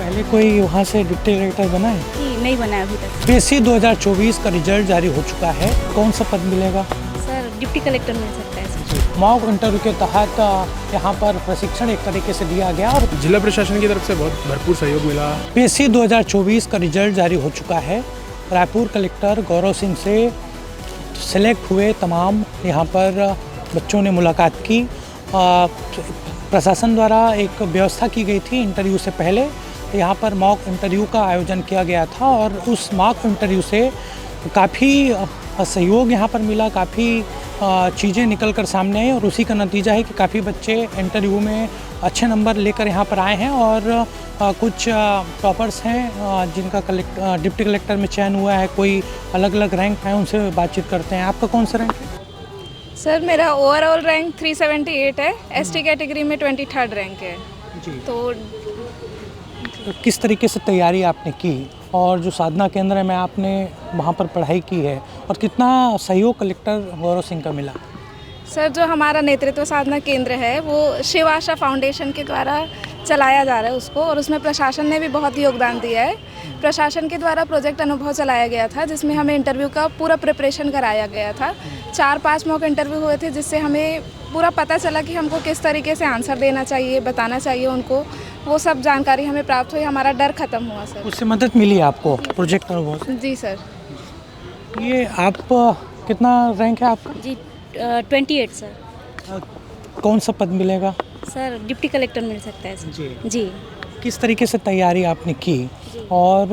पहले कोई वहाँ से डिप्टी कलेक्टर बना है? जी नहीं बना है अभी तक। पीएससी 2024 का रिजल्ट जारी हो चुका है, कौन सा पद मिलेगा? सर डिप्टी कलेक्टर मिल सकता है सर। मॉक इंटरव्यू के तहत यहाँ पर प्रशिक्षण एक तरीके से दिया गया और जिला प्रशासन की तरफ से बहुत भरपूर सहयोग मिला। पीएससी 2024 का रिजल्ट जारी हो चुका है। रायपुर कलेक्टर गौरव सिंह से सेलेक्ट हुए तमाम यहाँ पर बच्चों ने मुलाकात की। प्रशासन द्वारा एक व्यवस्था की गई थी इंटरव्यू से पहले, यहाँ पर मॉक इंटरव्यू का आयोजन किया गया था और उस मॉक इंटरव्यू से काफ़ी सहयोग यहाँ पर मिला, काफ़ी चीज़ें निकल कर सामने आई और उसी का नतीजा है कि काफ़ी बच्चे इंटरव्यू में अच्छे नंबर लेकर यहाँ पर आए हैं और कुछ टॉपर्स हैं जिनका डिप्टी कलेक्टर में चयन हुआ है, कोई अलग अलग रैंक है, उनसे बातचीत करते हैं। आपका कौन सा रैंक है? सर मेरा ओवरऑल रैंक 378 है, एसटी कैटेगरी में 23rd रैंक है जी। तो किस तरीके से तैयारी आपने की और जो साधना केंद्र में आपने वहाँ पर पढ़ाई की है और कितना सहयोग कलेक्टर गौरव सिंह का मिला? सर जो हमारा नेतृत्व साधना केंद्र है वो शिव आशा फाउंडेशन के द्वारा चलाया जा रहा है उसको, और उसमें प्रशासन ने भी बहुत योगदान दिया है। प्रशासन के द्वारा प्रोजेक्ट अनुभव चलाया गया था जिसमें हमें इंटरव्यू का पूरा प्रिपरेशन कराया गया था। 4-5 मॉक इंटरव्यू हुए थे जिससे हमें पूरा पता चला कि हमको किस तरीके से आंसर देना चाहिए, बताना चाहिए उनको, वो सब जानकारी हमें प्राप्त हुई, हमारा डर खत्म हुआ सर। उससे मदद मिली आपको प्रोजेक्ट अनुभव से? जी सर। ये आप कितना रैंक है आपका? जी 28 सर। कौन सा पद मिलेगा? सर डिप्टी कलेक्टर मिल सकता है सर। जी। जी किस तरीके से तैयारी आपने की और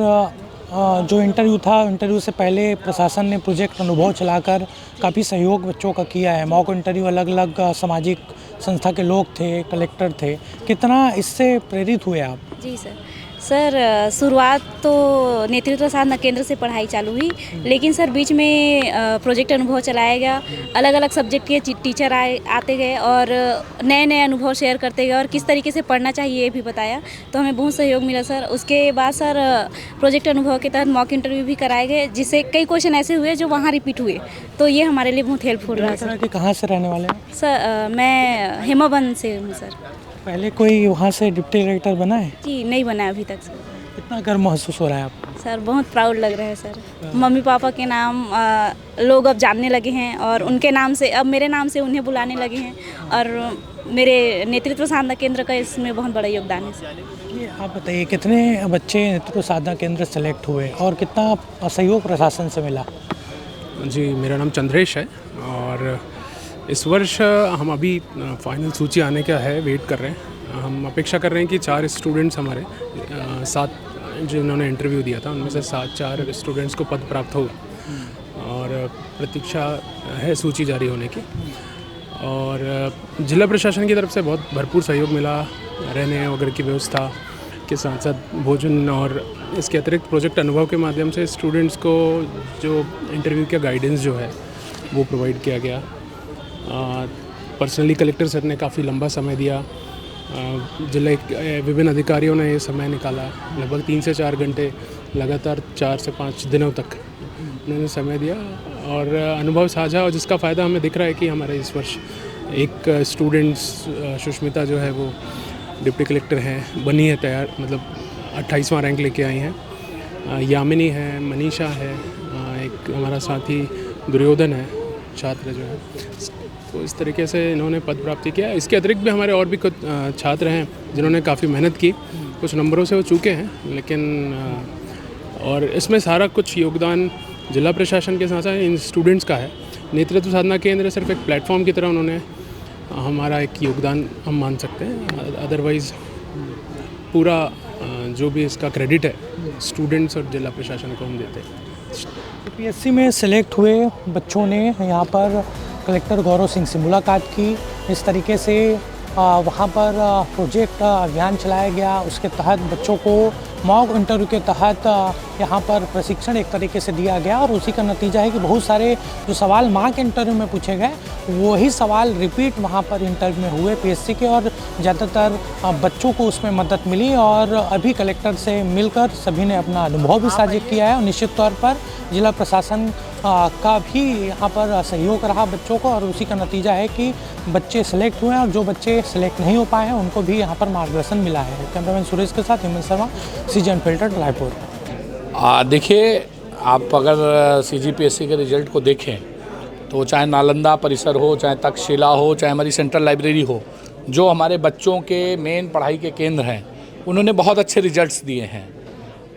जो इंटरव्यू था, इंटरव्यू से पहले प्रशासन ने प्रोजेक्ट अनुभव चलाकर काफ़ी सहयोग बच्चों का किया है। मॉक इंटरव्यू अलग अलग सामाजिक संस्था के लोग थे, कलेक्टर थे, कितना इससे प्रेरित हुए आप? जी सर शुरुआत तो नेतृत्व साधना केंद्र से पढ़ाई चालू हुई, लेकिन सर बीच में प्रोजेक्ट अनुभव चलाया गया। अलग अलग सब्जेक्ट के टीचर आते गए और नए नए अनुभव शेयर करते गए और किस तरीके से पढ़ना चाहिए ये भी बताया, तो हमें बहुत सहयोग मिला सर। उसके बाद सर प्रोजेक्ट अनुभव के तहत मॉक इंटरव्यू भी कराए गए जिससे कई क्वेश्चन ऐसे हुए जो वहाँ रिपीट हुए, तो ये हमारे लिए बहुत हेल्पफुल रहा सर। कहाँ से रहने वाले हैं? सर मैं हेमाबंद से हूँ सर। पहले कोई वहाँ से डिप्टी कलेक्टर बना है? जी नहीं बना है अभी तक सर। कितना गर्व महसूस हो रहा है आपको? सर बहुत प्राउड लग रहा है सर। मम्मी पापा के नाम लोग अब जानने लगे हैं और उनके नाम से अब मेरे नाम से उन्हें बुलाने लगे हैं और मेरे नेतृत्व साधना केंद्र का इसमें बहुत बड़ा योगदान है सर। ये आप बताइए कितने बच्चे नेतृत्व साधना केंद्र सेलेक्ट हुए और कितना सहयोग प्रशासन से मिला? जी, मेरा नाम चंद्रेश है और इस वर्ष हम अभी फाइनल सूची आने का है, वेट कर रहे हैं। हम अपेक्षा कर रहे हैं कि 4 स्टूडेंट्स हमारे 7 जिन्होंने इंटरव्यू दिया था उनमें से 4 स्टूडेंट्स को पद प्राप्त हो और प्रतीक्षा है सूची जारी होने की। और जिला प्रशासन की तरफ से बहुत भरपूर सहयोग मिला, रहने वगैरह की व्यवस्था के साथ साथ भोजन, और इसके अतिरिक्त प्रोजेक्ट अनुभव के माध्यम से स्टूडेंट्स को जो इंटरव्यू का गाइडेंस जो है वो प्रोवाइड किया गया। पर्सनली कलेक्टर सर ने काफ़ी लंबा समय दिया, जिला विभिन्न अधिकारियों ने ये समय निकाला, लगभग 3 से 4 घंटे लगातार 4 से 5 दिनों तक उन्होंने समय दिया और अनुभव साझा, और जिसका फ़ायदा हमें दिख रहा है कि हमारे इस वर्ष एक स्टूडेंट्स सुष्मिता जो है वो डिप्टी कलेक्टर हैं, बनी है तैयार, मतलब 28वां रैंक लेके आई हैं। यामिनी है, मनीषा है, एक हमारा साथी दुर्योधन है छात्र जो है, तो इस तरीके से इन्होंने पद प्राप्ति किया। इसके अतिरिक्त भी हमारे और भी कुछ छात्र हैं जिन्होंने काफ़ी मेहनत की, कुछ नंबरों से वो चूके हैं, लेकिन और इसमें सारा कुछ योगदान जिला प्रशासन के साथ साथ इन स्टूडेंट्स का है। नेतृत्व साधना केंद्र सिर्फ एक प्लेटफॉर्म की तरह उन्होंने हमारा एक योगदान हम मान सकते हैं, अदरवाइज़ पूरा जो भी इसका क्रेडिट है स्टूडेंट्स और जिला प्रशासन को हम देते हैं। पीएससी में सेलेक्ट हुए बच्चों ने यहाँ पर कलेक्टर गौरव सिंह से मुलाकात की। इस तरीके से वहाँ पर प्रोजेक्ट अभियान चलाया गया, उसके तहत बच्चों को मॉक इंटरव्यू के तहत यहाँ पर प्रशिक्षण एक तरीके से दिया गया और उसी का नतीजा है कि बहुत सारे जो सवाल मॉक इंटरव्यू में पूछे गए वही सवाल रिपीट वहाँ पर इंटरव्यू में हुए पीएससी के, और ज़्यादातर बच्चों को उसमें मदद मिली और अभी कलेक्टर से मिलकर सभी ने अपना अनुभव भी साझा किया है। और निश्चित तौर पर जिला प्रशासन का भी यहाँ पर सहयोग रहा बच्चों को, और उसी का नतीजा है कि बच्चे सेलेक्ट हुए हैं, और जो बच्चे सेलेक्ट नहीं हो पाए हैं उनको भी यहाँ पर मार्गदर्शन मिला है। कैमरामैन सुरेश के साथ हेमंत शर्मा, CG अनफिल्टर्ड, रायपुर। देखिए, आप अगर CGPSC के रिजल्ट को देखें तो चाहे नालंदा परिसर हो, चाहे तक्षशिला हो, चाहे हमारी सेंट्रल लाइब्रेरी हो, जो हमारे बच्चों के मेन पढ़ाई के केंद्र हैं, उन्होंने बहुत अच्छे रिजल्ट्स दिए हैं।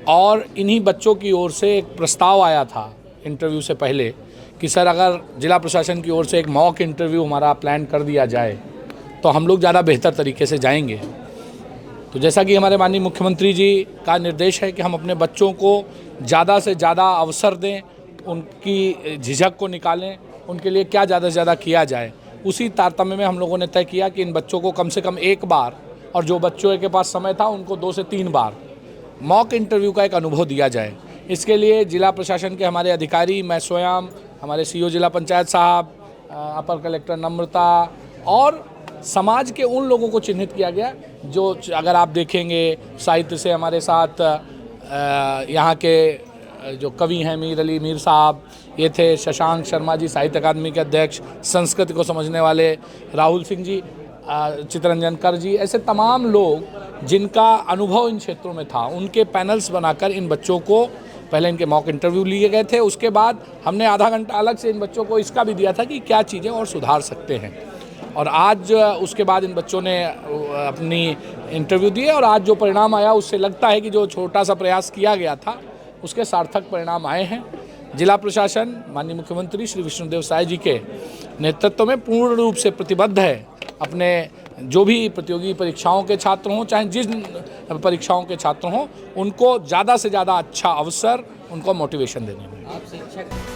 और इन्हीं बच्चों की ओर से एक प्रस्ताव आया था इंटरव्यू से पहले कि सर अगर जिला प्रशासन की ओर से एक मॉक इंटरव्यू हमारा प्लान कर दिया जाए तो हम लोग ज़्यादा बेहतर तरीके से जाएंगे। तो जैसा कि हमारे माननीय मुख्यमंत्री जी का निर्देश है कि हम अपने बच्चों को ज़्यादा से ज़्यादा अवसर दें, उनकी झिझक को निकालें, उनके लिए क्या ज़्यादा से ज़्यादा किया जाए, उसी तारतम्य में हम लोगों ने तय किया कि इन बच्चों को कम से कम एक बार, और जो बच्चों के पास समय था उनको 2 से 3 बार मॉक इंटरव्यू का एक अनुभव दिया जाए। इसके लिए जिला प्रशासन के हमारे अधिकारी, मैं स्वयं, हमारे CO जिला पंचायत साहब, अपर कलेक्टर नम्रता और समाज के उन लोगों को चिन्हित किया गया जो, अगर आप देखेंगे साहित्य से हमारे साथ यहाँ के जो कवि हैं मीर साहब, ये थे शशांक शर्मा जी साहित्य अकादमी के अध्यक्ष, संस्कृत को समझने वाले राहुल सिंह जी, चितरंजन कर जी, ऐसे तमाम लोग जिनका अनुभव इन क्षेत्रों में था, उनके पैनल्स बनाकर इन बच्चों को पहले इनके मॉक इंटरव्यू लिए गए थे। उसके बाद हमने आधा घंटा अलग से इन बच्चों को इसका भी दिया था कि क्या चीज़ें और सुधार सकते हैं। और आज उसके बाद इन बच्चों ने अपनी इंटरव्यू दिए, और आज जो परिणाम आया उससे लगता है कि जो छोटा सा प्रयास किया गया था उसके सार्थक परिणाम आए हैं। जिला प्रशासन माननीय मुख्यमंत्री श्री विष्णुदेव साय जी के नेतृत्व में पूर्ण रूप से प्रतिबद्ध है अपने जो भी प्रतियोगी परीक्षाओं के छात्र हों, चाहे जिन परीक्षाओं के छात्र हों, उनको ज़्यादा से ज़्यादा अच्छा अवसर, उनको मोटिवेशन देने में।